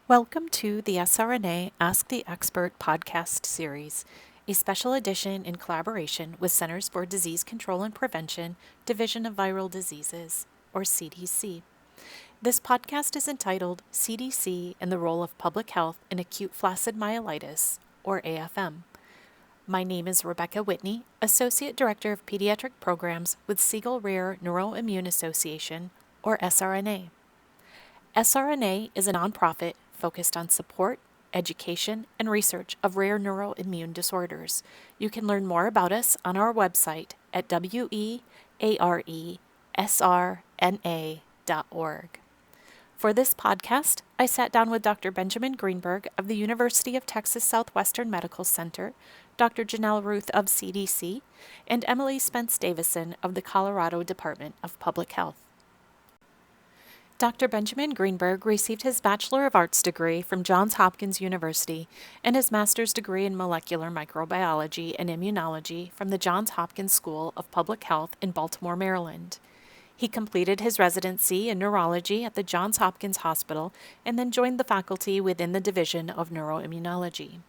Welcome to the SRNA Ask the Expert podcast series, a special edition in collaboration with Centers for Disease Control and Prevention, Division of Viral Diseases, or CDC. This podcast is entitled CDC and the Role of Public Health in Acute Flaccid Myelitis, or AFM. My name is Rebecca Whitney, Associate Director of Pediatric Programs with Siegel Rare Neuroimmune Association, or SRNA. SRNA is a nonprofit focused on support, education, and research of rare neuroimmune disorders. You can learn more about us on our website at wearesrna.org. For this podcast, I sat down with Dr. Benjamin Greenberg of the University of Texas Southwestern Medical Center, Dr. Janell Routh of CDC, and Emily Spence Davizon of the Colorado Department of Public Health. Dr. Benjamin Greenberg received his Bachelor of Arts degree from Johns Hopkins University and his master's degree in molecular microbiology and immunology from the Johns Hopkins School of Public Health in Baltimore, Maryland. He completed his residency in neurology at the Johns Hopkins Hospital and then joined the faculty within the Division of Neuroimmunology.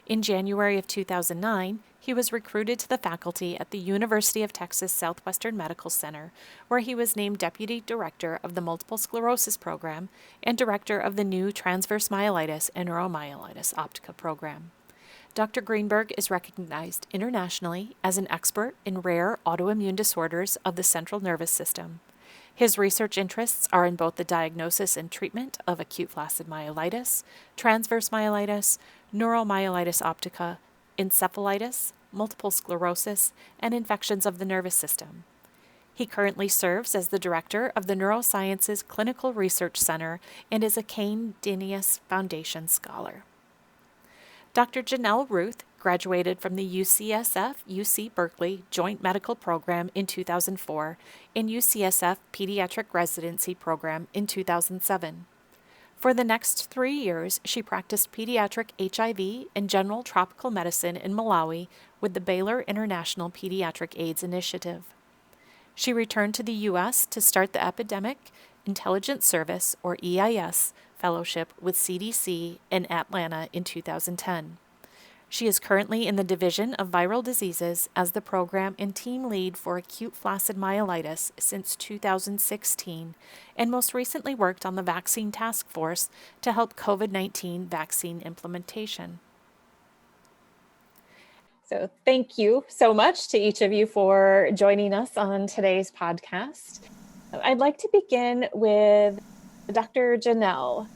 In January of 2009, he was recruited to the faculty at the University of Texas Southwestern Medical Center, where he was named Deputy Director of the Multiple Sclerosis Program and Director of the new Transverse Myelitis and Neuromyelitis Optica Program. Dr. Greenberg is recognized internationally as an expert in rare autoimmune disorders of the central nervous system. His research interests are in both the diagnosis and treatment of acute flaccid myelitis, transverse myelitis, neuromyelitis optica, encephalitis, multiple sclerosis, and infections of the nervous system. He currently serves as the director of the Neurosciences Clinical Research Center and is a Cain Dinius Foundation Scholar. Dr. Janell Routh graduated from the UCSF-UC Berkeley Joint Medical Program in 2004 and UCSF Pediatric Residency Program in 2007. For the next 3 years, she practiced pediatric HIV and general tropical medicine in Malawi with the Baylor International Pediatric AIDS Initiative. She returned to the U.S. to start the Epidemic Intelligence Service, or EIS, fellowship with CDC in Atlanta in 2010. She is currently in the Division of Viral Diseases as the program and team lead for acute flaccid myelitis since 2016, and most recently worked on the vaccine task force to help COVID-19 vaccine implementation. So thank you so much to each of you for joining us on today's podcast. I'd like to begin with Dr. Janell.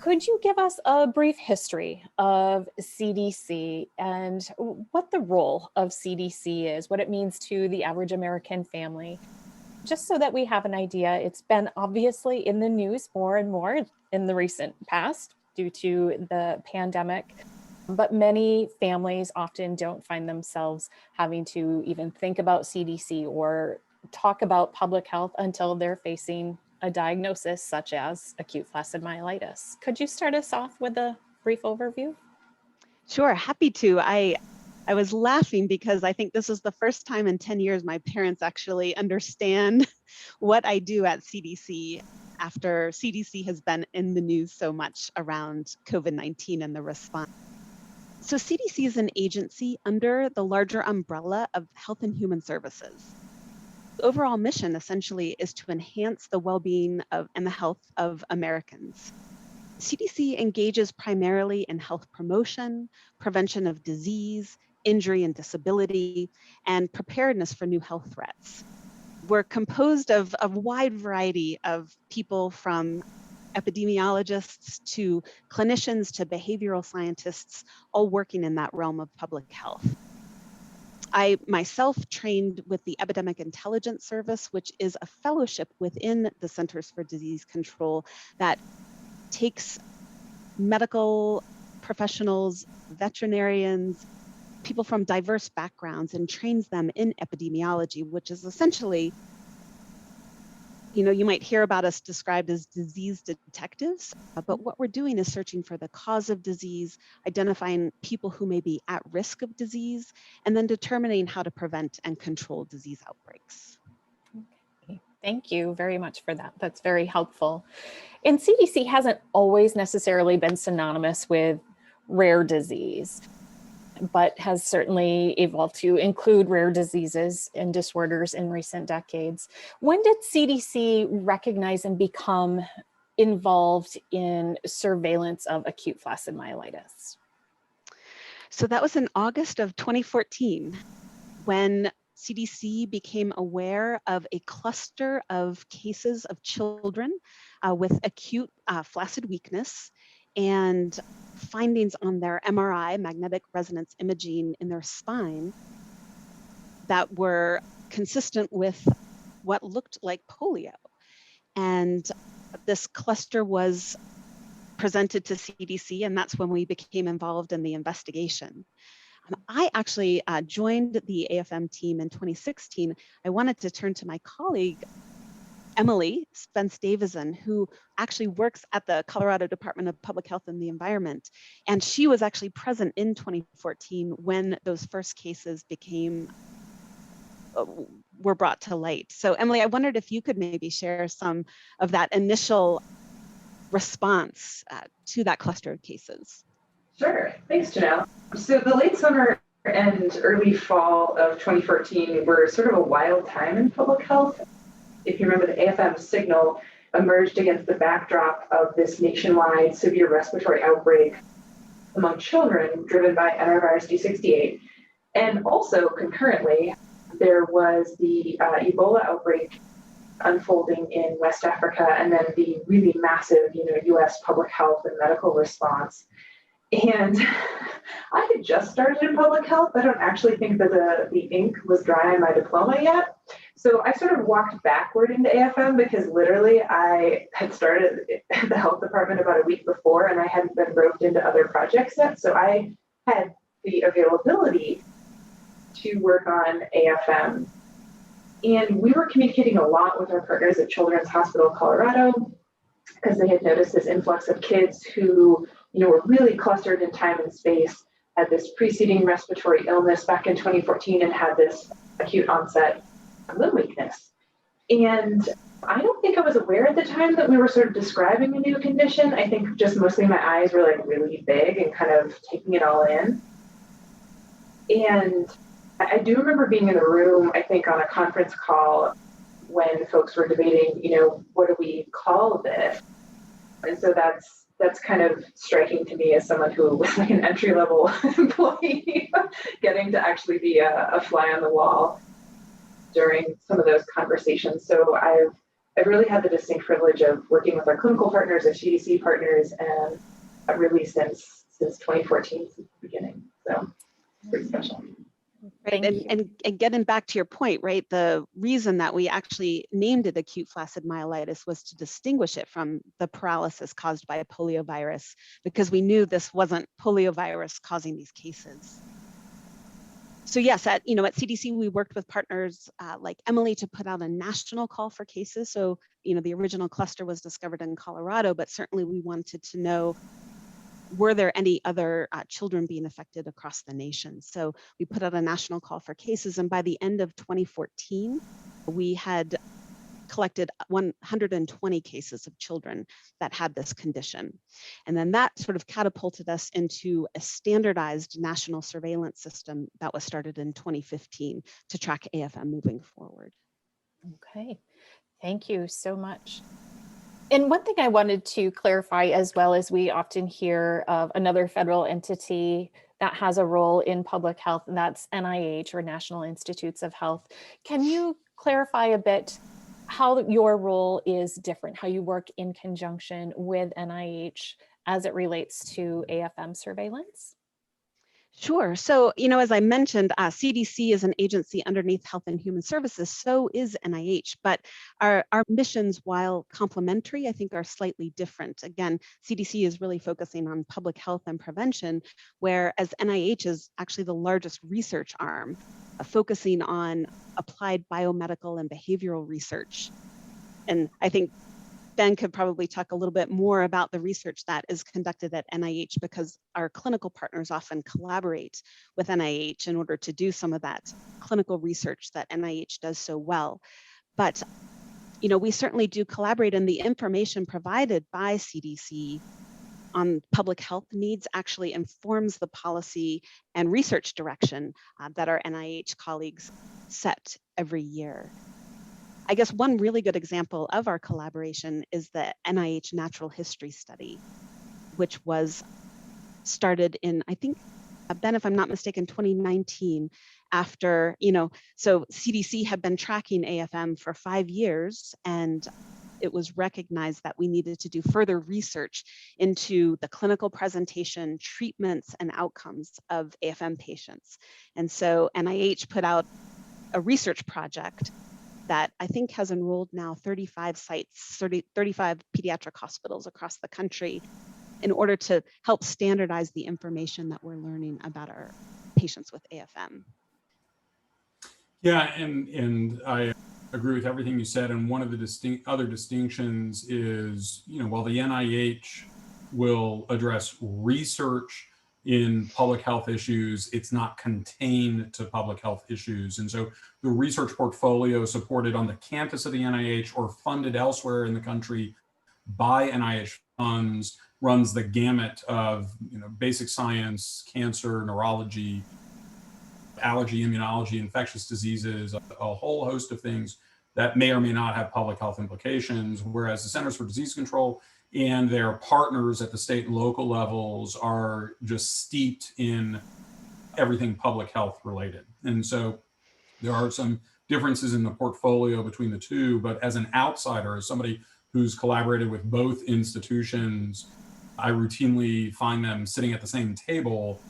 Could you give us a brief history of CDC and what the role of CDC is, what it means to the average American family? Just so that we have an idea, it's been obviously in the news more and more in the recent past due to the pandemic, but many families often don't find themselves having to even think about CDC or talk about public health until they're facing a diagnosis such as acute flaccid myelitis. Could you start us off with a brief overview? Sure, happy to. I was laughing because I think this is the first time in 10 years my parents actually understand what I do at CDC after CDC has been in the news so much around COVID-19 and the response. So CDC is an agency under the larger umbrella of Health and Human Services. The overall mission essentially is to enhance the well-being and the health of Americans. CDC engages primarily in health promotion, prevention of disease, injury and disability, and preparedness for new health threats. We're composed of a wide variety of people, from epidemiologists to clinicians to behavioral scientists, all working in that realm of public health. I myself trained with the Epidemic Intelligence Service, which is a fellowship within the Centers for Disease Control that takes medical professionals, veterinarians, people from diverse backgrounds, and trains them in epidemiology, which is essentially, you might hear about us described as disease detectives, but what we're doing is searching for the cause of disease, identifying people who may be at risk of disease, and then determining how to prevent and control disease outbreaks. Okay. Thank you very much for that. That's very helpful. And CDC hasn't always necessarily been synonymous with rare disease, but has certainly evolved to include rare diseases and disorders in recent decades. When did CDC recognize and become involved in surveillance of acute flaccid myelitis? So that was in August of 2014 when CDC became aware of a cluster of cases of children with acute flaccid weakness and findings on their MRI, magnetic resonance imaging in their spine, that were consistent with what looked like polio. And this cluster was presented to CDC, and that's when we became involved in the investigation. I actually joined the AFM team in 2016. I wanted to turn to my colleague, Emily Spence Davizon, who actually works at the Colorado Department of Public Health and the Environment. And she was actually present in 2014 when those first cases were brought to light. So Emily, I wondered if you could maybe share some of that initial response to that cluster of cases. Sure, thanks, Janelle. So the late summer and early fall of 2014 were sort of a wild time in public health. If you remember, the AFM signal emerged against the backdrop of this nationwide severe respiratory outbreak among children driven by norovirus D68. And also concurrently, there was the Ebola outbreak unfolding in West Africa, and then the really massive, U.S. public health and medical response. And I had just started in public health. I don't actually think that the ink was dry on my diploma yet. So I sort of walked backward into AFM because literally I had started at the health department about a week before and I hadn't been roped into other projects yet. So I had the availability to work on AFM. And we were communicating a lot with our partners at Children's Hospital Colorado because they had noticed this influx of kids who were really clustered in time and space, had this preceding respiratory illness back in 2014 and had this acute onset limb weakness. And I don't think I was aware at the time that we were sort of describing a new condition. I think just mostly my eyes were like really big and kind of taking it all in. And I do remember being in the room, I think on a conference call when folks were debating, what do we call this? And so that's kind of striking to me as someone who was like an entry-level employee, getting to actually be a fly on the wall during some of those conversations. So I've really had the distinct privilege of working with our clinical partners, our CDC partners, and really since 2014, since the beginning. So it's pretty special. Right. And getting back to your point, right, the reason that we actually named it acute flaccid myelitis was to distinguish it from the paralysis caused by a poliovirus, because we knew this wasn't poliovirus causing these cases. So yes, at CDC, we worked with partners like Emily to put out a national call for cases. So, the original cluster was discovered in Colorado, but certainly we wanted to know, were there any other children being affected across the nation? So we put out a national call for cases, and by the end of 2014, we had collected 120 cases of children that had this condition. And then that sort of catapulted us into a standardized national surveillance system that was started in 2015 to track AFM moving forward. Okay, thank you so much. And one thing I wanted to clarify as well, as we often hear of another federal entity that has a role in public health, and that's NIH, or National Institutes of Health. Can you clarify a bit how your role is different, how you work in conjunction with NIH as it relates to AFM surveillance? Sure. So, as I mentioned, CDC is an agency underneath Health and Human Services, so is NIH, but our missions, while complementary, I think are slightly different. Again, CDC is really focusing on public health and prevention, whereas NIH is actually the largest research arm, focusing on applied biomedical and behavioral research. And I think Ben could probably talk a little bit more about the research that is conducted at NIH, because our clinical partners often collaborate with NIH in order to do some of that clinical research that NIH does so well. But we certainly do collaborate, and the information provided by CDC on public health needs actually informs the policy and research direction that our NIH colleagues set every year. I guess one really good example of our collaboration is the NIH Natural History Study, which was started in, I think, Ben, if I'm not mistaken, 2019, after, so CDC had been tracking AFM for 5 years, and it was recognized that we needed to do further research into the clinical presentation, treatments, and outcomes of AFM patients. And so NIH put out a research project that I think has enrolled now 35 sites, 35 pediatric hospitals across the country, in order to help standardize the information that we're learning about our patients with AFM. Yeah, and I agree with everything you said. And one of the other distinctions is, while the NIH will address research in public health issues, it's not contained to public health issues. And so the research portfolio supported on the campus of the NIH or funded elsewhere in the country by NIH funds runs the gamut of basic science, cancer, neurology, allergy, immunology, infectious diseases, a whole host of things that may or may not have public health implications, whereas the Centers for Disease Control and their partners at the state and local levels are just steeped in everything public health related. And so there are some differences in the portfolio between the two, but as an outsider, as somebody who's collaborated with both institutions, I routinely find them sitting at the same table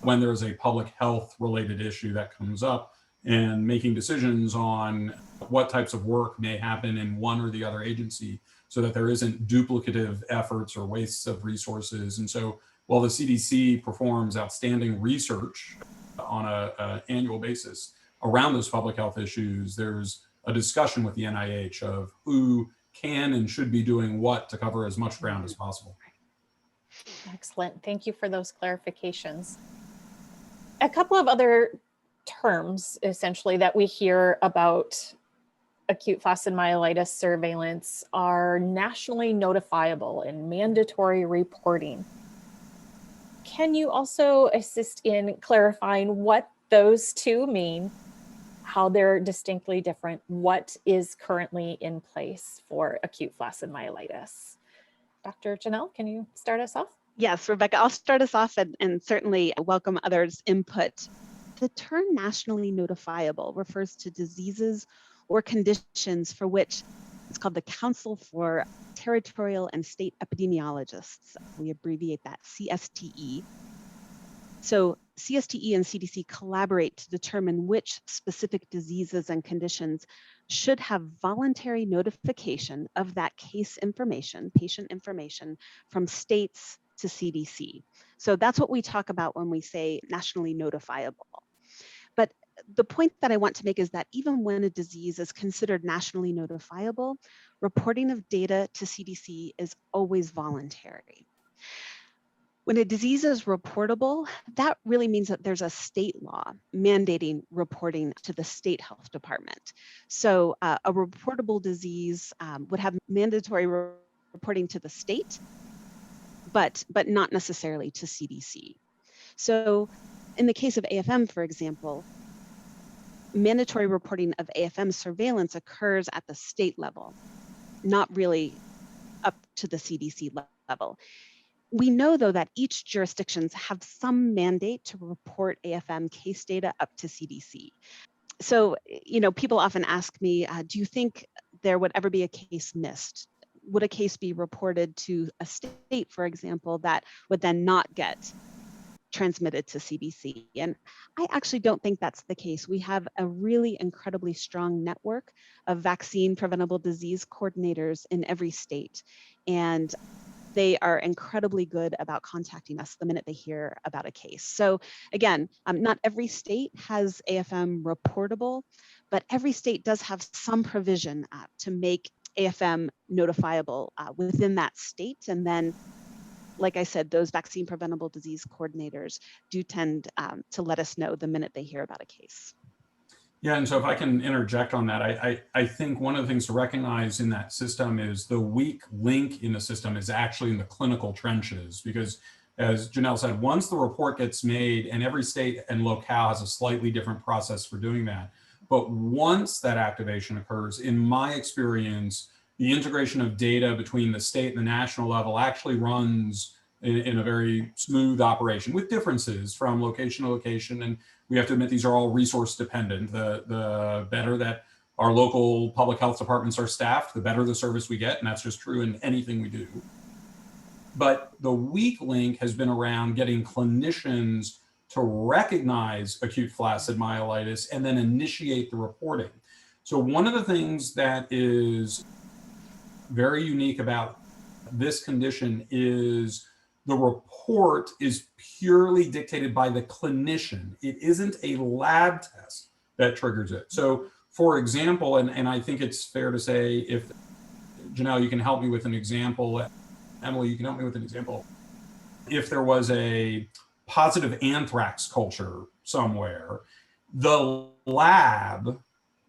when there's a public health related issue that comes up and making decisions on what types of work may happen in one or the other agency so that there isn't duplicative efforts or wastes of resources. And so while the CDC performs outstanding research on an annual basis around those public health issues, there's a discussion with the NIH of who can and should be doing what to cover as much ground as possible. Excellent. Thank you for those clarifications. A couple of other terms, essentially, that we hear about acute flaccid myelitis surveillance are nationally notifiable and mandatory reporting. Can you also assist in clarifying what those two mean, how they're distinctly different, what is currently in place for acute flaccid myelitis? Dr. Janell, can you start us off? Yes, Rebecca, I'll start us off and certainly welcome others' input. The term nationally notifiable refers to diseases or conditions for which it's called the Council for Territorial and State Epidemiologists. We abbreviate that CSTE. So CSTE and CDC collaborate to determine which specific diseases and conditions should have voluntary notification of that case information, patient information, from states to CDC. So that's what we talk about when we say nationally notifiable. But the point that I want to make is that even when a disease is considered nationally notifiable, reporting of data to CDC is always voluntary. When a disease is reportable, that really means that there's a state law mandating reporting to the state health department. So a reportable disease would have mandatory reporting to the state, but not necessarily to CDC. So in the case of AFM, for example, mandatory reporting of AFM surveillance occurs at the state level, not really up to the CDC level. We know, though, that each jurisdictions have some mandate to report AFM case data up to CDC. So, people often ask me, do you think there would ever be a case missed? Would a case be reported to a state, for example, that would then not get transmitted to CDC? And I actually don't think that's the case. We have a really incredibly strong network of vaccine preventable disease coordinators in every state. And they are incredibly good about contacting us the minute they hear about a case. So again, not every state has AFM reportable, but every state does have some provision to make AFM notifiable within that state. And then, like I said, those vaccine preventable disease coordinators do tend to let us know the minute they hear about a case. Yeah, and so if I can interject on that, I think one of the things to recognize in that system is the weak link in the system is actually in the clinical trenches, because as Janell said, once the report gets made, and every state and locale has a slightly different process for doing that, but once that activation occurs, in my experience, the integration of data between the state and the national level actually runs in a very smooth operation, with differences from location to location. And we have to admit, these are all resource dependent. The better that our local public health departments are staffed, the better the service we get. And that's just true in anything we do. But the weak link has been around getting clinicians to recognize acute flaccid myelitis and then initiate the reporting. So one of the things that is very unique about this condition is the report is purely dictated by the clinician. It isn't a lab test that triggers it. So for example, and I think it's fair to say, if Janell, you can help me with an example, Emily, you can help me with an example. If there was a positive anthrax culture somewhere, the lab,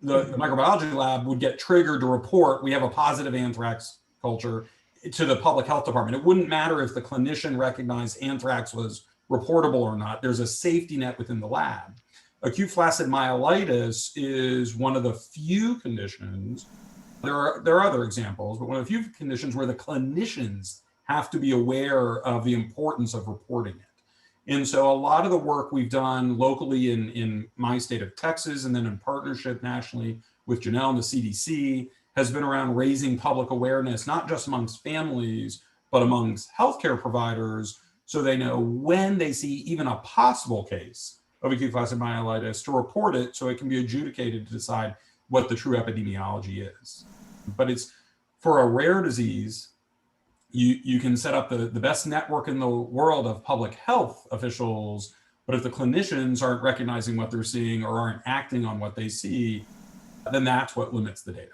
the microbiology lab would get triggered to report, we have a positive anthrax culture, to the public health department. It wouldn't matter if the clinician recognized anthrax was reportable or not. There's a safety net within the lab. Acute flaccid myelitis is one of the few conditions, there are other examples, but one of the few conditions where the clinicians have to be aware of the importance of reporting it. And so a lot of the work we've done locally in my state of Texas, and then in partnership nationally with Janell and the CDC, has been around raising public awareness, not just amongst families, but amongst healthcare providers, so they know when they see even a possible case of acute flaccid myelitis to report it, so it can be adjudicated to decide what the true epidemiology is. But it's, for a rare disease, you can set up the best network in the world of public health officials, but if the clinicians aren't recognizing what they're seeing or aren't acting on what they see, then that's what limits the data.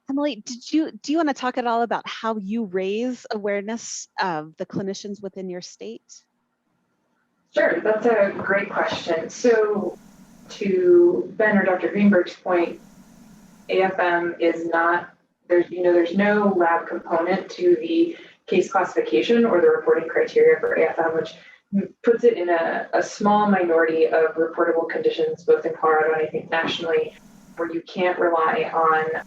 Emily, do you want to talk at all about how you raise awareness of the clinicians within your state? Sure, that's a great question. So to Ben or Dr. Greenberg's point, AFM is not, there's no lab component to the case classification or the reporting criteria for AFM, which puts it in a small minority of reportable conditions, both in Colorado and I think nationally, where you can't rely on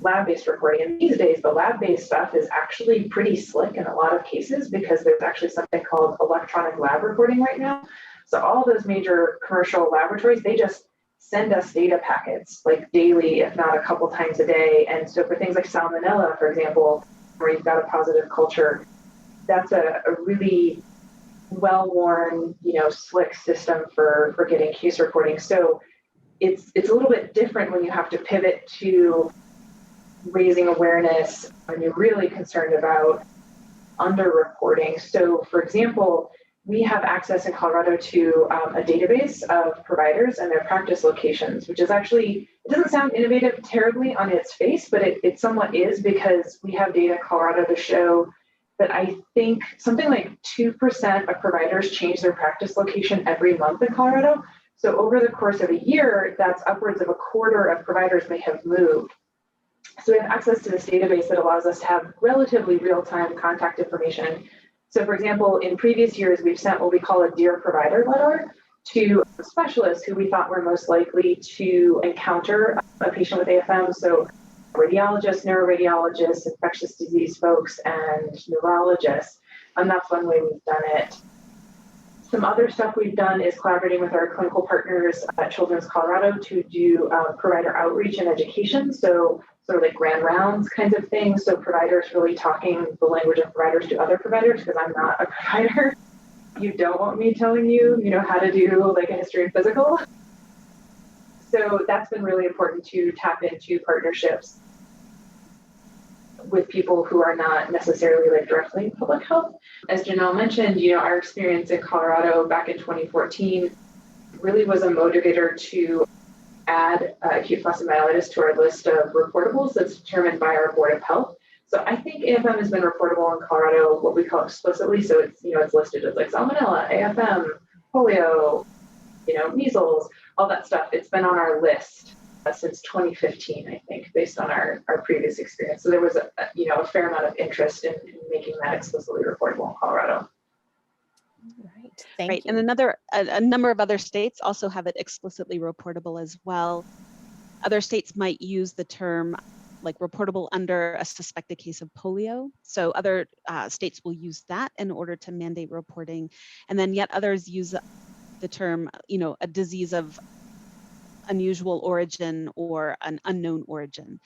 lab-based reporting. And these days, the lab-based stuff is actually pretty slick in a lot of cases, because there's actually something called electronic lab reporting right now. So all those major commercial laboratories, they just send us data packets like daily, if not a couple times a day. And so for things like salmonella, for example, where you've got a positive culture, that's a really well-worn, slick system for getting case reporting. So it's a little bit different when you have to pivot to raising awareness when you're really concerned about underreporting. So for example, we have access in Colorado to a database of providers and their practice locations, which is actually, it doesn't sound innovative terribly on its face, but it somewhat is, because we have data in Colorado to show that I think something like 2% of providers change their practice location every month in Colorado. So over the course of a year, that's upwards of a quarter of providers may have moved. So we have access to this database that allows us to have relatively real-time contact information. So for example, in previous years, we've sent what we call a Dear Provider letter to specialists who we thought were most likely to encounter a patient with AFM. So radiologists, neuroradiologists, infectious disease folks, and neurologists. And that's one way we've done it. Some other stuff we've done is collaborating with our clinical partners at Children's Colorado to do provider outreach and education. So sort of like grand rounds kinds of things. So providers really talking the language of providers to other providers, because I'm not a provider. You don't want me telling you, how to do like a history and physical. So that's been really important to tap into partnerships with people who are not necessarily like directly in public health. As Janell mentioned, our experience in Colorado back in 2014 really was a motivator to add acute flaccid myelitis to our list of reportables that's determined by our Board of Health. So I think AFM has been reportable in Colorado, what we call explicitly. So it's, it's listed as like salmonella, AFM, polio, measles, all that stuff. It's been on our list since 2015, I think, based on our previous experience. So there was a fair amount of interest in making that explicitly reportable in Colorado. Right. Thank you. And a number of other states also have it explicitly reportable as well. Other states might use the term like reportable under a suspected case of polio. So other states will use that in order to mandate reporting. And then yet others use the term, a disease of unusual origin or an unknown origin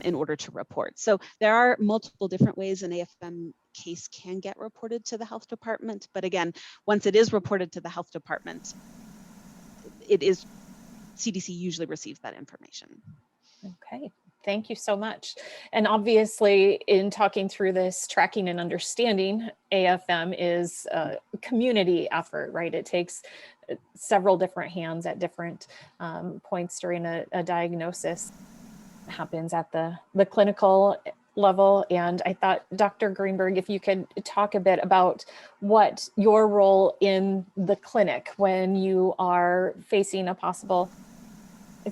in order to report. So there are multiple different ways an AFM case can get reported to the health department. But again, once it is reported to the health department, CDC usually receives that information. Okay, thank you so much. And obviously, in talking through this, tracking and understanding AFM is a community effort, right? It takes several different hands at different points during a diagnosis. It happens at the clinical level. And I thought, Dr. Greenberg, if you could talk a bit about what your role in the clinic when you are facing a possible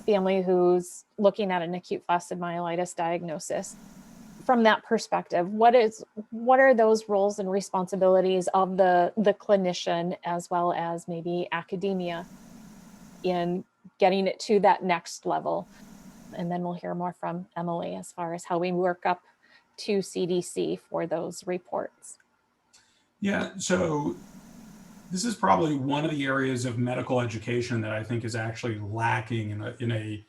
family who's looking at an acute flaccid myelitis diagnosis. From that perspective, what are those roles and responsibilities of the clinician as well as maybe academia in getting it to that next level? And then we'll hear more from Emily as far as how we work up to CDC for those reports. Yeah, so this is probably one of the areas of medical education that I think is actually lacking in a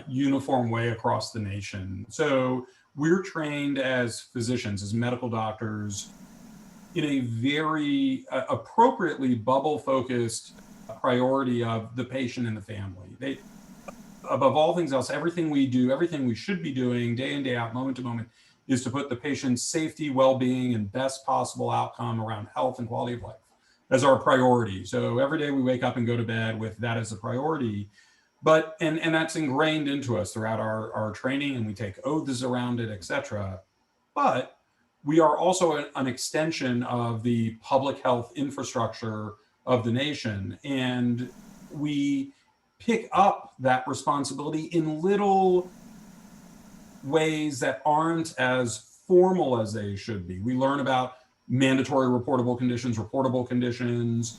uniform way across the nation. So we're trained as physicians, as medical doctors, in a very appropriately bubble-focused priority of the patient and the family. Above all things else, everything we do, everything we should be doing day in, day out, moment to moment, is to put the patient's safety, well-being, and best possible outcome around health and quality of life as our priority. So every day we wake up and go to bed with that as a priority. But, and that's ingrained into us throughout our training, and we take oaths around it, et cetera. But we are also an extension of the public health infrastructure of the nation. And we pick up that responsibility in little ways that aren't as formal as they should be. We learn about mandatory reportable conditions,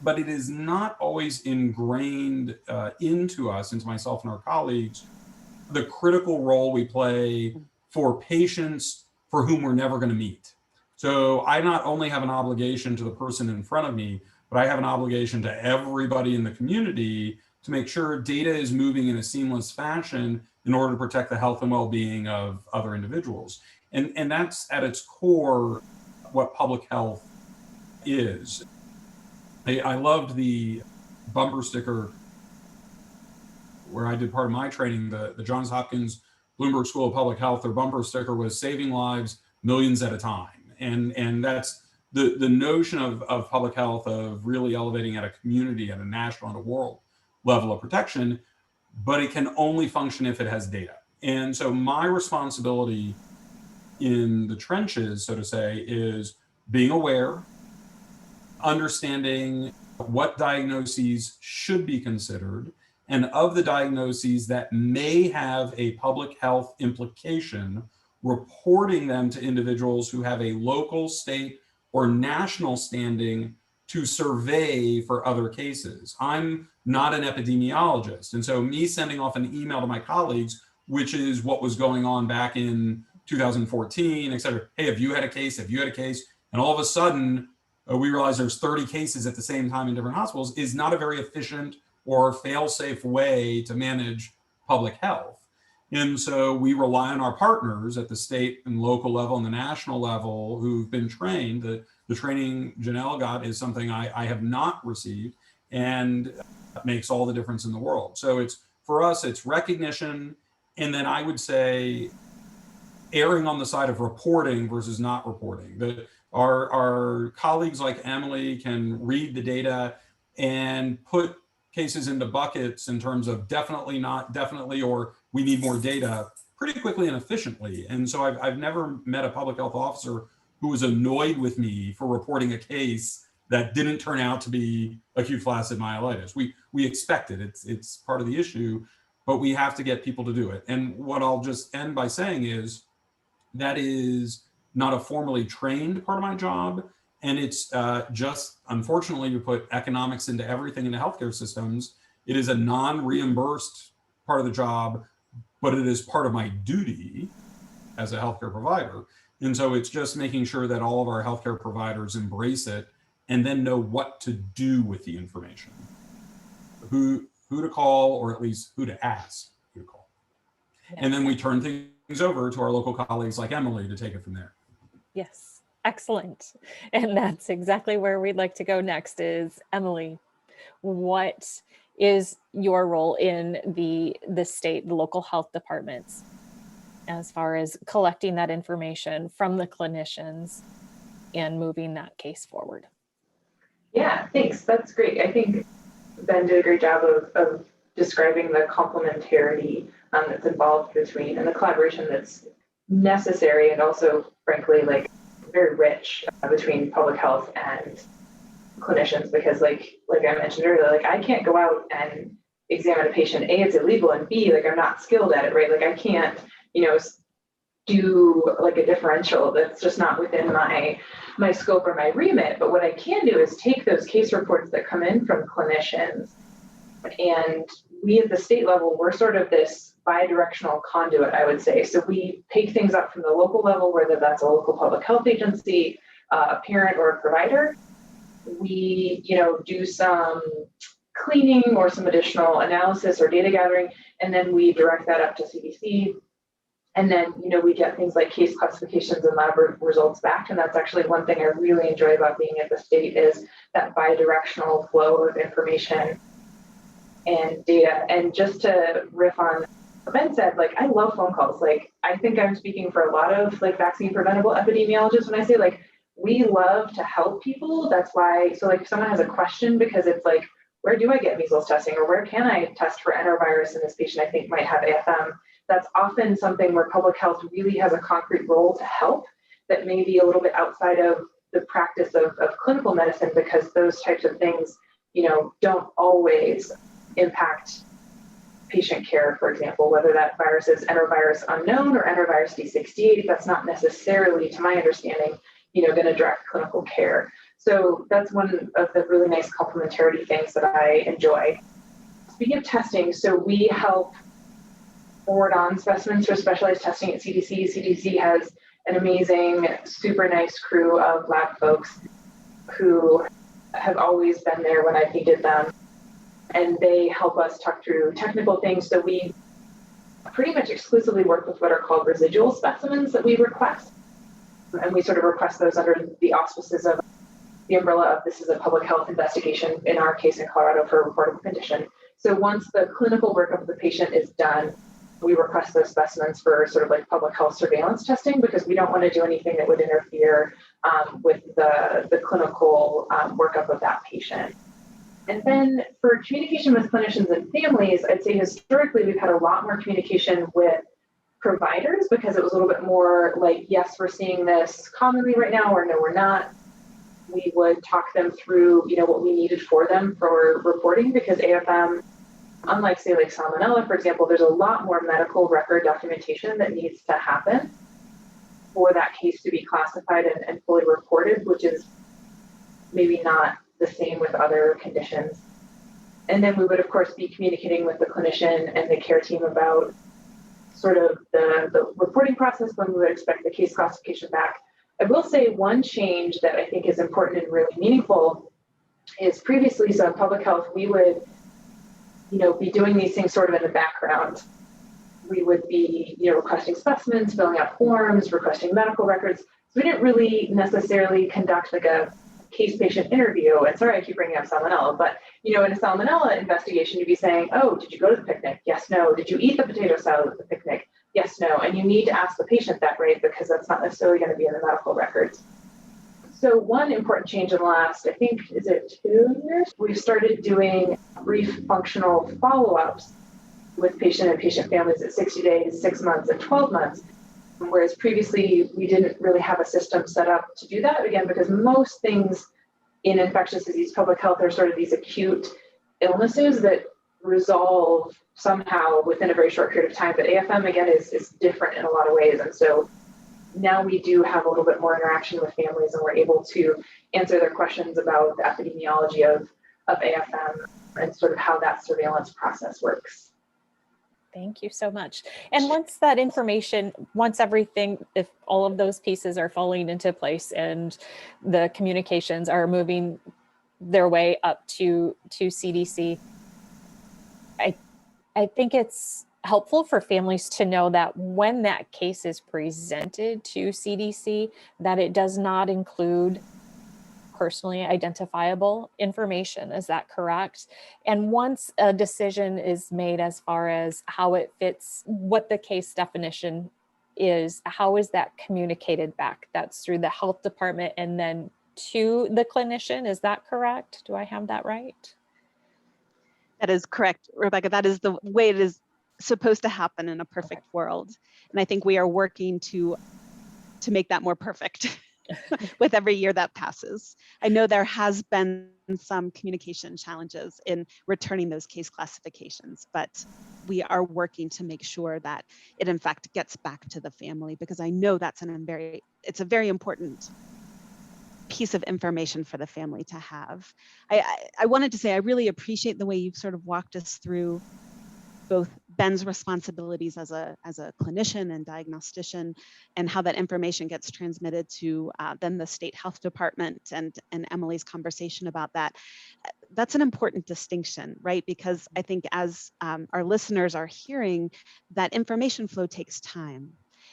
but it is not always ingrained into us, into myself and our colleagues, the critical role we play for patients for whom we're never going to meet. So I not only have an obligation to the person in front of me, but I have an obligation to everybody in the community to make sure data is moving in a seamless fashion in order to protect the health and well-being of other individuals. And that's at its core what public health is. I loved the bumper sticker where I did part of my training, the Johns Hopkins Bloomberg School of Public Health. Their bumper sticker was saving lives millions at a time. And that's the notion of public health, of really elevating at a community, at a national and a world level of protection, but it can only function if it has data. And so my responsibility in the trenches, so to say, is being aware, understanding what diagnoses should be considered, and of the diagnoses that may have a public health implication, reporting them to individuals who have a local, state, or national standing to survey for other cases. I'm not an epidemiologist. And so me sending off an email to my colleagues, which is what was going on back in 2014, et cetera. Hey, have you had a case? Have you had a case? And all of a sudden, we realize there's 30 cases at the same time in different hospitals, is not a very efficient or fail-safe way to manage public health. And so we rely on our partners at the state and local level and the national level who've been trained. The training Janell got is something I have not received, and makes all the difference in the world. So it's, for us, it's recognition, and then I would say erring on the side of reporting versus not reporting. Our colleagues like Emily can read the data and put cases into buckets in terms of definitely, not definitely, or we need more data pretty quickly and efficiently. And so I've never met a public health officer who was annoyed with me for reporting a case that didn't turn out to be acute flaccid myelitis. We expect it. It's part of the issue, but we have to get people to do it. And what I'll just end by saying is that is not a formally trained part of my job. And it's just, unfortunately, we put economics into everything in the healthcare systems. It is a non-reimbursed part of the job, but it is part of my duty as a healthcare provider. And so it's just making sure that all of our healthcare providers embrace it and then know what to do with the information. Who to call, or at least who to ask who to call. And then we turn things over to our local colleagues like Emily to take it from there. Yes, excellent. And that's exactly where we'd like to go next is, Emily, what is your role in the state, the local health departments, as far as collecting that information from the clinicians and moving that case forward? Yeah, thanks. That's great. I think Ben did a great job of describing the complementarity that's involved between, and the collaboration that's necessary, and also, frankly, like very rich between public health and clinicians, because like I mentioned earlier, like I can't go out and examine a patient. A, it's illegal, and B, like I'm not skilled at it, right? Like I can't, do like a differential. That's just not within my scope or my remit. But what I can do is take those case reports that come in from clinicians, and we at the state level, we're sort of this bi-directional conduit, I would say. So we take things up from the local level, whether that's a local public health agency, a parent, or a provider. We, do some cleaning or some additional analysis or data gathering, and then we direct that up to CDC. And then, we get things like case classifications and lab results back. And that's actually one thing I really enjoy about being at the state is that bi-directional flow of information and data. And just to riff on what Ben said, like, I love phone calls. Like, I think I'm speaking for a lot of like vaccine preventable epidemiologists when I say like, we love to help people. That's why, so like if someone has a question, because it's like, where do I get measles testing, or where can I test for enterovirus in this patient I think might have AFM? That's often something where public health really has a concrete role to help that may be a little bit outside of the practice of clinical medicine, because those types of things, don't always impact patient care, for example, whether that virus is enterovirus unknown or enterovirus D68, that's not necessarily, to my understanding, going to direct clinical care. So that's one of the really nice complementarity things that I enjoy. Speaking of testing, so we help forward on specimens for specialized testing at CDC. CDC has an amazing, super nice crew of lab folks who have always been there when I've needed them. And they help us talk through technical things. So we pretty much exclusively work with what are called residual specimens that we request. And we sort of request those under the auspices of the umbrella of this is a public health investigation, in our case in Colorado, for a reportable condition. So once the clinical workup of the patient is done, we request those specimens for sort of like public health surveillance testing, because we don't want to do anything that would interfere with the clinical workup of that patient. And then for communication with clinicians and families, I'd say historically we've had a lot more communication with providers, because it was a little bit more like, yes, we're seeing this commonly right now, or no, we're not. We would talk them through, what we needed for them for reporting, because AFM, unlike say like salmonella, for example, there's a lot more medical record documentation that needs to happen for that case to be classified and fully reported, which is maybe not the same with other conditions. And then we would, of course, be communicating with the clinician and the care team about sort of the reporting process, when we would expect the case classification back. I will say one change that I think is important and really meaningful is previously, so in public health, we would, be doing these things sort of in the background. We would be, requesting specimens, filling out forms, requesting medical records. So we didn't really necessarily conduct like a case patient interview. And sorry, I keep bringing up salmonella, but in a salmonella investigation, you'd be saying, oh, did you go to the picnic? Yes, no. Did you eat the potato salad at the picnic? Yes, no. And you need to ask the patient that, right? Because that's not necessarily going to be in the medical records. So one important change in the last, I think, is it 2 years? We've started doing brief functional follow-ups with patient and patient families at 60 days, 6 months, and 12 months. Whereas previously we didn't really have a system set up to do that, again, because most things in infectious disease public health are sort of these acute illnesses that resolve somehow within a very short period of time. But AFM, again, is different in a lot of ways. And so now we do have a little bit more interaction with families, and we're able to answer their questions about the epidemiology of AFM and sort of how that surveillance process works. Thank you so much. And once that information, once everything, if all of those pieces are falling into place and the communications are moving their way up to CDC, I think it's helpful for families to know that when that case is presented to CDC, that it does not include personally identifiable information. Is that correct? And once a decision is made as far as how it fits, what the case definition is, how is that communicated back? That's through the health department and then to the clinician. Is that correct? Do I have that right? That is correct, Rebecca. That is the way it is supposed to happen in a perfect world. And I think we are working to make that more perfect with every year that passes. I know there has been some communication challenges in returning those case classifications, but we are working to make sure that it in fact gets back to the family, because I know that's it's a very important piece of information for the family to have. I wanted to say I really appreciate the way you've sort of walked us through both Ben's responsibilities as a clinician and diagnostician, and how that information gets transmitted to then the state health department, and Emily's conversation about that. That's an important distinction, right? Because I think as our listeners are hearing, that information flow takes time.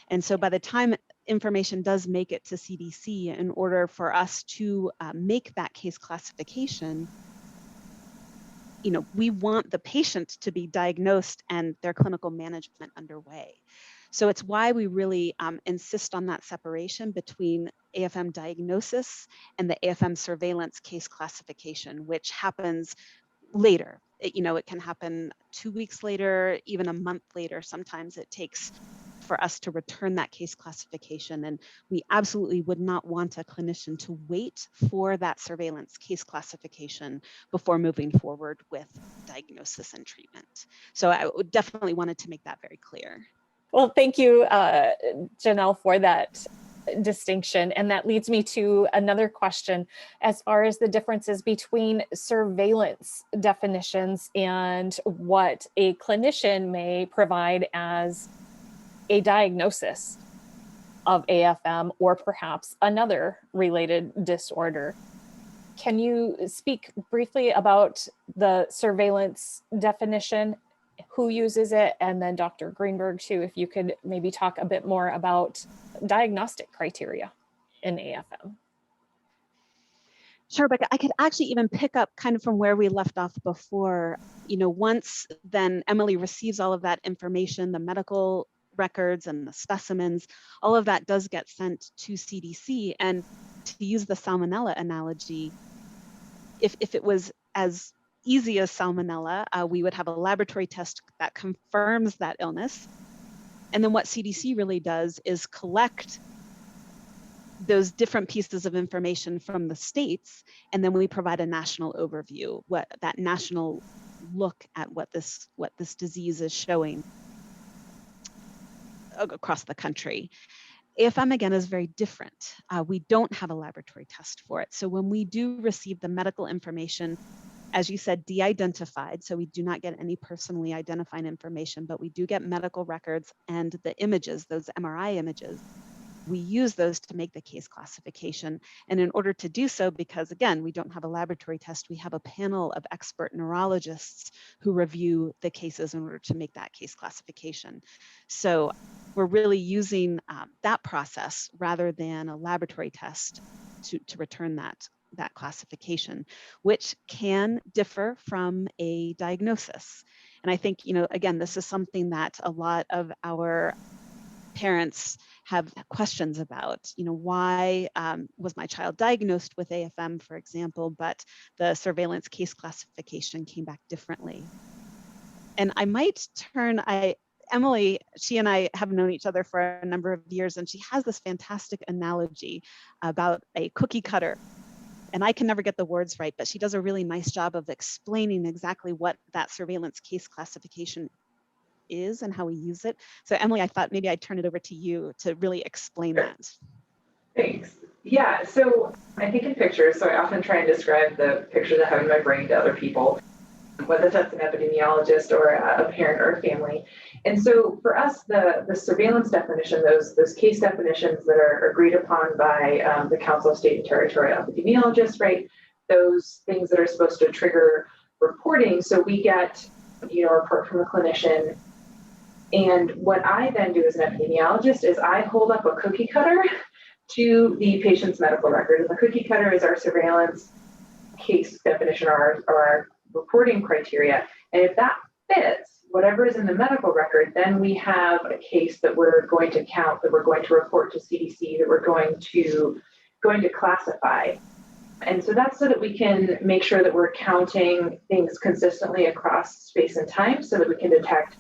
And so by the time information does make it to CDC, in order for us to make that case classification, we want the patient to be diagnosed and their clinical management underway. So it's why we really insist on that separation between AFM diagnosis and the AFM surveillance case classification, which happens later. It can happen 2 weeks later, even a month later. Sometimes it takes for us to return that case classification. And we absolutely would not want a clinician to wait for that surveillance case classification before moving forward with diagnosis and treatment. So I definitely wanted to make that very clear. Well, thank you, Janell, for that distinction. And that leads me to another question as far as the differences between surveillance definitions and what a clinician may provide as a diagnosis of AFM or perhaps another related disorder. Can you speak briefly about the surveillance definition, who uses it, and then Dr. Greenberg too, if you could maybe talk a bit more about diagnostic criteria in AFM? Sure, Becca. I could actually even pick up kind of from where we left off before. Once then Emily receives all of that information, the medical records and the specimens, all of that does get sent to CDC. And to use the salmonella analogy, if it was as easy as salmonella, we would have a laboratory test that confirms that illness. And then what CDC really does is collect those different pieces of information from the states, and then we provide a national overview, what that national look at what this disease is showing across the country. AFM, again, is very different. We don't have a laboratory test for it. So when we do receive the medical information, as you said, de-identified, so we do not get any personally identifying information, but we do get medical records and the images, those MRI images. We use those to make the case classification. And in order to do so, because again, we don't have a laboratory test, we have a panel of expert neurologists who review the cases in order to make that case classification. So we're really using that process rather than a laboratory test to return that classification, which can differ from a diagnosis. And I think, again, this is something that a lot of our parents have questions about. Why was my child diagnosed with AFM, for example, but the surveillance case classification came back differently? And I might turn, Emily, she and I have known each other for a number of years, and she has this fantastic analogy about a cookie cutter. and I can never get the words right, but she does a really nice job of explaining exactly what that surveillance case classification is and how we use it. So Emily, I thought maybe I'd turn it over to you to really explain that. Thanks. Yeah, so I think in pictures, so I often try and describe the picture that I have in my brain to other people, whether that's an epidemiologist or a parent or a family. And so for us, the surveillance definition, those case definitions that are agreed upon by the Council of State and Territorial Epidemiologists, right? Those things that are supposed to trigger reporting. So we get, a report from a clinician. And what I then do as an epidemiologist is I hold up a cookie cutter to the patient's medical record. And the cookie cutter is our surveillance case definition or our reporting criteria. And if that fits whatever is in the medical record, then we have a case that we're going to count, that we're going to report to CDC, that we're going to classify. And so that's so that we can make sure that we're counting things consistently across space and time so that we can detect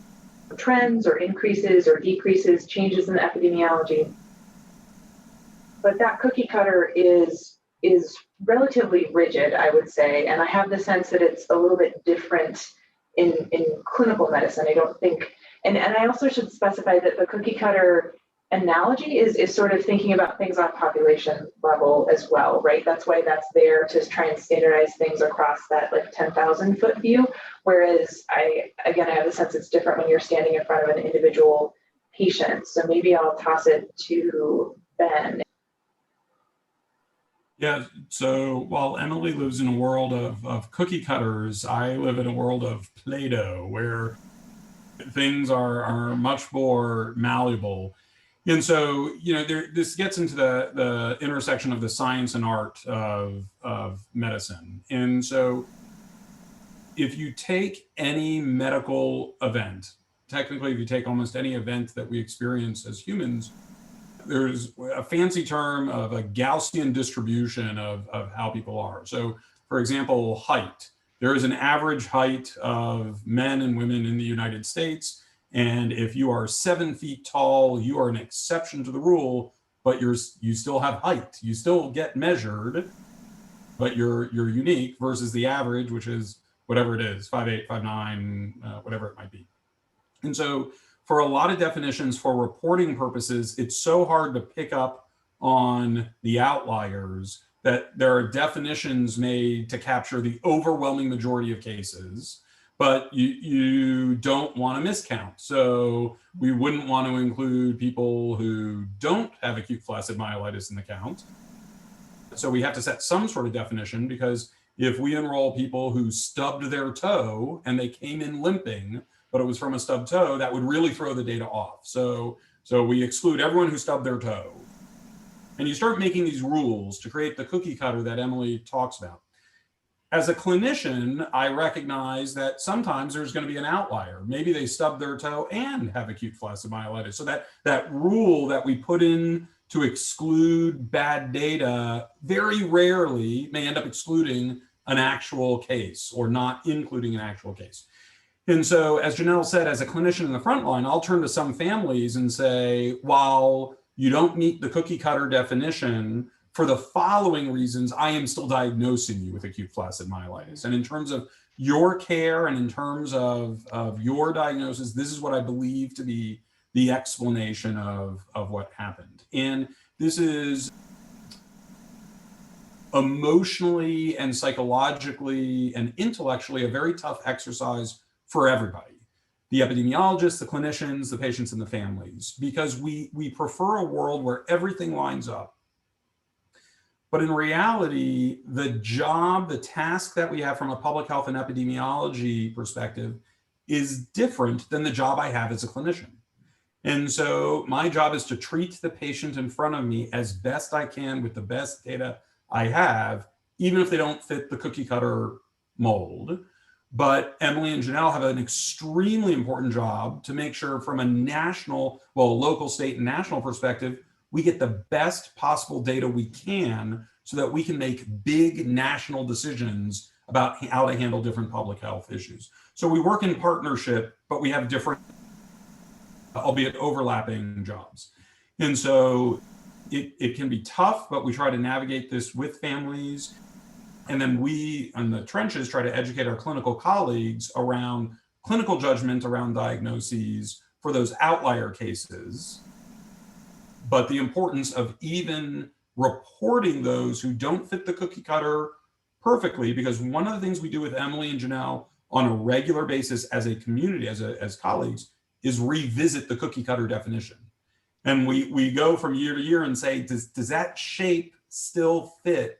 trends or increases or decreases, changes in the epidemiology. But that cookie cutter is relatively rigid, I would say, and I have the sense that it's a little bit different in clinical medicine. I don't think, and I also should specify that the cookie cutter analogy is sort of thinking about things on population level as well, right? That's why that's there to try and standardize things across that like 10,000 foot view. Whereas I have the sense it's different when you're standing in front of an individual patient. So maybe I'll toss it to Ben. Yeah, so while Emily lives in a world of cookie cutters, I live in a world of Play-Doh, where things are much more malleable. And so, this gets into the intersection of the science and art of medicine. And so if you take any medical event, technically if you take almost any event that we experience as humans, there's a fancy term of a Gaussian distribution of how people are. So for example, height. There is an average height of men and women in the United States. And if you are 7 feet tall, you are an exception to the rule, but you still have height. You still get measured, but you're unique versus the average, which is whatever it is, 5'8", 5'9", whatever it might be. And so for a lot of definitions for reporting purposes, it's so hard to pick up on the outliers that there are definitions made to capture the overwhelming majority of cases, but you don't want to miscount. So we wouldn't want to include people who don't have acute flaccid myelitis in the count. So we have to set some sort of definition, because if we enroll people who stubbed their toe and they came in limping, but it was from a stubbed toe, that would really throw the data off. So we exclude everyone who stubbed their toe. And you start making these rules to create the cookie cutter that Emily talks about. As a clinician, I recognize that sometimes there's going to be an outlier. Maybe they stubbed their toe and have acute flaccid myelitis. So that rule that we put in to exclude bad data very rarely may end up excluding an actual case or not including an actual case. And so, as Janell said, as a clinician in the front line, I'll turn to some families and say, while you don't meet the cookie cutter definition, for the following reasons, I am still diagnosing you with acute flaccid myelitis. And in terms of your care and in terms of your diagnosis, this is what I believe to be the explanation of what happened. And this is emotionally and psychologically and intellectually a very tough exercise for everybody, the epidemiologists, the clinicians, the patients, and the families, because we prefer a world where everything lines up. But in reality, the task that we have from a public health and epidemiology perspective is different than the job I have as a clinician. And so my job is to treat the patient in front of me as best I can with the best data I have, even if they don't fit the cookie cutter mold. But Emily and Janell have an extremely important job to make sure from a local, state, and national perspective, we get the best possible data we can so that we can make big national decisions about how to handle different public health issues. So we work in partnership, but we have different, albeit overlapping jobs. And so it can be tough, but we try to navigate this with families. And then we, in the trenches, try to educate our clinical colleagues around clinical judgment around diagnoses for those outlier cases, but the importance of even reporting those who don't fit the cookie cutter perfectly, because one of the things we do with Emily and Janell on a regular basis as a community, as colleagues, is revisit the cookie cutter definition. And we go from year to year and say, does that shape still fit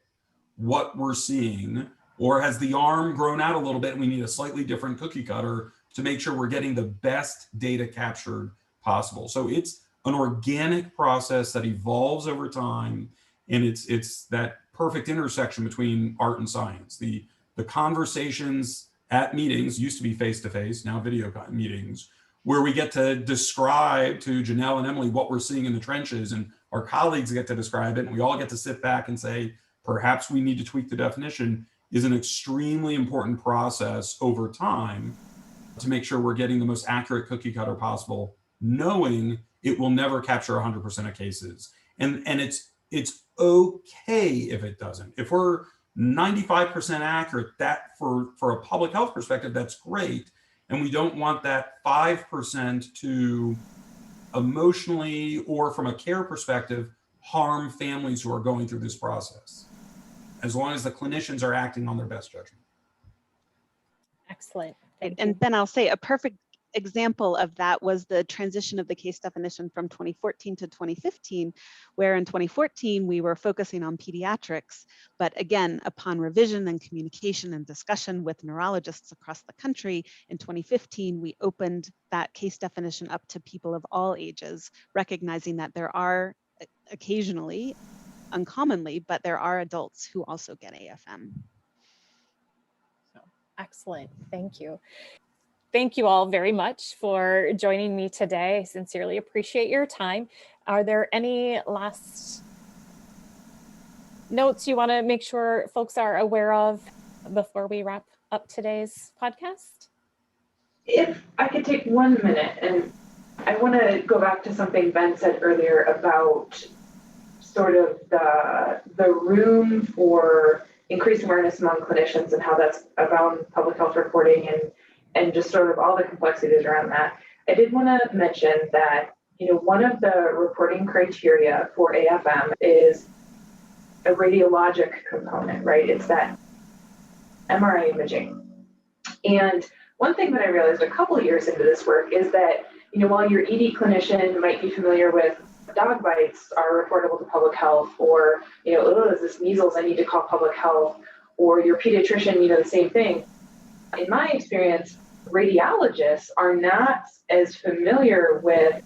what we're seeing? Or has the arm grown out a little bit and we need a slightly different cookie cutter to make sure we're getting the best data captured possible? So it's an organic process that evolves over time. And it's that perfect intersection between art and science. The conversations at meetings used to be face-to-face, now video meetings, where we get to describe to Janell and Emily what we're seeing in the trenches, and our colleagues get to describe it, and we all get to sit back and say, perhaps we need to tweak the definition, is an extremely important process over time to make sure we're getting the most accurate cookie cutter possible, knowing it will never capture 100% of cases. And it's okay if it doesn't. If we're 95% accurate, that for a public health perspective, that's great. And we don't want that 5% to emotionally or from a care perspective harm families who are going through this process, as long as the clinicians are acting on their best judgment. Excellent. And then I'll say a perfect example of that was the transition of the case definition from 2014 to 2015, where in 2014 we were focusing on pediatrics, but again, upon revision and communication and discussion with neurologists across the country, in 2015 we opened that case definition up to people of all ages, recognizing that there are occasionally, uncommonly, but there are adults who also get AFM. Excellent. Thank you. Thank you all very much for joining me today. I sincerely appreciate your time. Are there any last notes you want to make sure folks are aware of before we wrap up today's podcast? If I could take 1 minute, and I want to go back to something Ben said earlier about sort of the room for increased awareness among clinicians and how that's around public health reporting and just sort of all the complexities around that. I did want to mention that, one of the reporting criteria for AFM is a radiologic component, right? It's that MRI imaging. And one thing that I realized a couple of years into this work is that, while your ED clinician might be familiar with dog bites are reportable to public health, or, oh, is this measles? I need to call public health, or your pediatrician, the same thing. In my experience, radiologists are not as familiar with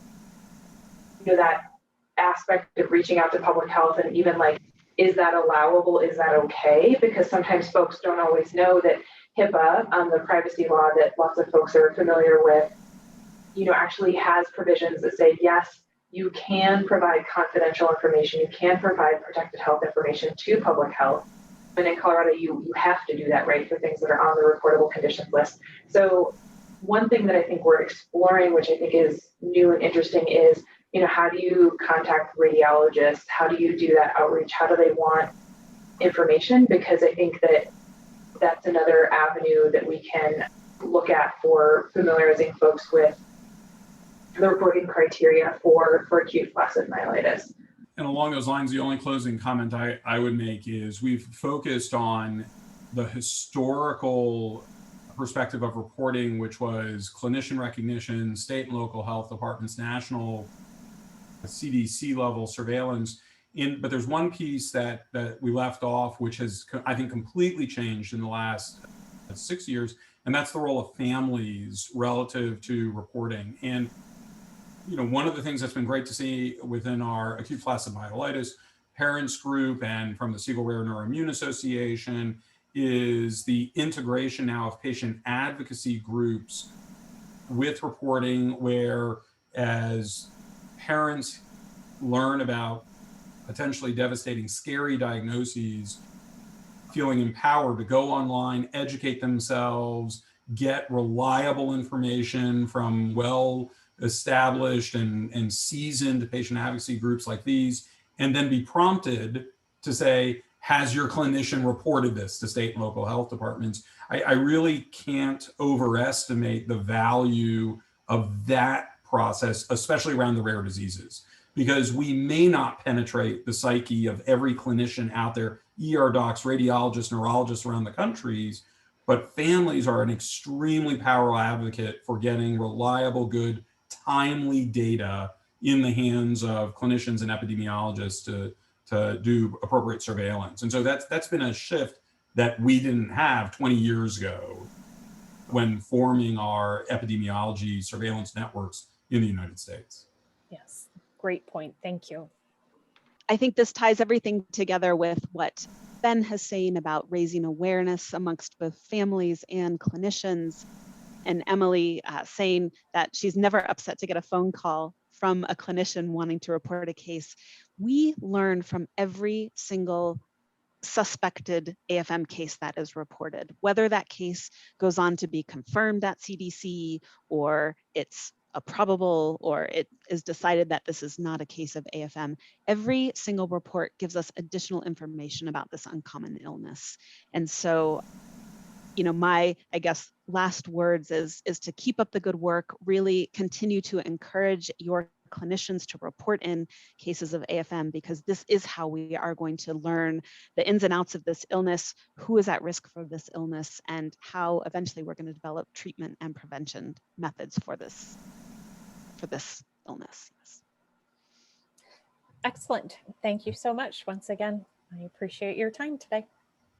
that aspect of reaching out to public health, and even like, is that allowable? Is that okay? Because sometimes folks don't always know that HIPAA, the privacy law that lots of folks are familiar with, actually has provisions that say, yes, you can provide confidential information, you can provide protected health information to public health. And in Colorado, you have to do that, right, for things that are on the reportable conditions list. So one thing that I think we're exploring, which I think is new and interesting, is, how do you contact radiologists? How do you do that outreach? How do they want information? Because I think that that's another avenue that we can look at for familiarizing folks with the reporting criteria for acute flaccid myelitis. And along those lines, the only closing comment I would make is we've focused on the historical perspective of reporting, which was clinician recognition, state and local health departments, national CDC level surveillance. But there's one piece that we left off, which has, I think, completely changed in the last 6 years, and that's the role of families relative to reporting. And one of the things that's been great to see within our acute flaccid myelitis parents group and from the Siegel Rare Neuroimmune Association is the integration now of patient advocacy groups with reporting, where as parents learn about potentially devastating, scary diagnoses, feeling empowered to go online, educate themselves, get reliable information from well-established and seasoned patient advocacy groups like these, and then be prompted to say, has your clinician reported this to state and local health departments? I really can't overestimate the value of that process, especially around the rare diseases, because we may not penetrate the psyche of every clinician out there, ER docs, radiologists, neurologists around the countries, but families are an extremely powerful advocate for getting reliable, good, timely data in the hands of clinicians and epidemiologists to do appropriate surveillance. And so that's been a shift that we didn't have 20 years ago when forming our epidemiology surveillance networks in the United States. Yes, great point. Thank you. I think this ties everything together with what Ben has saying about raising awareness amongst both families and clinicians, and Emily saying that she's never upset to get a phone call from a clinician wanting to report a case. We learn from every single suspected AFM case that is reported, whether that case goes on to be confirmed at CDC, or it's a probable, or it is decided that this is not a case of AFM. Every single report gives us additional information about this uncommon illness. And so, you know, my, I guess, last words is to keep up the good work, really continue to encourage your clinicians to report in cases of AFM, because this is how we are going to learn the ins and outs of this illness, who is at risk for this illness, and how eventually we're going to develop treatment and prevention methods for this illness. Yes. Excellent. Thank you so much once again. I appreciate your time today.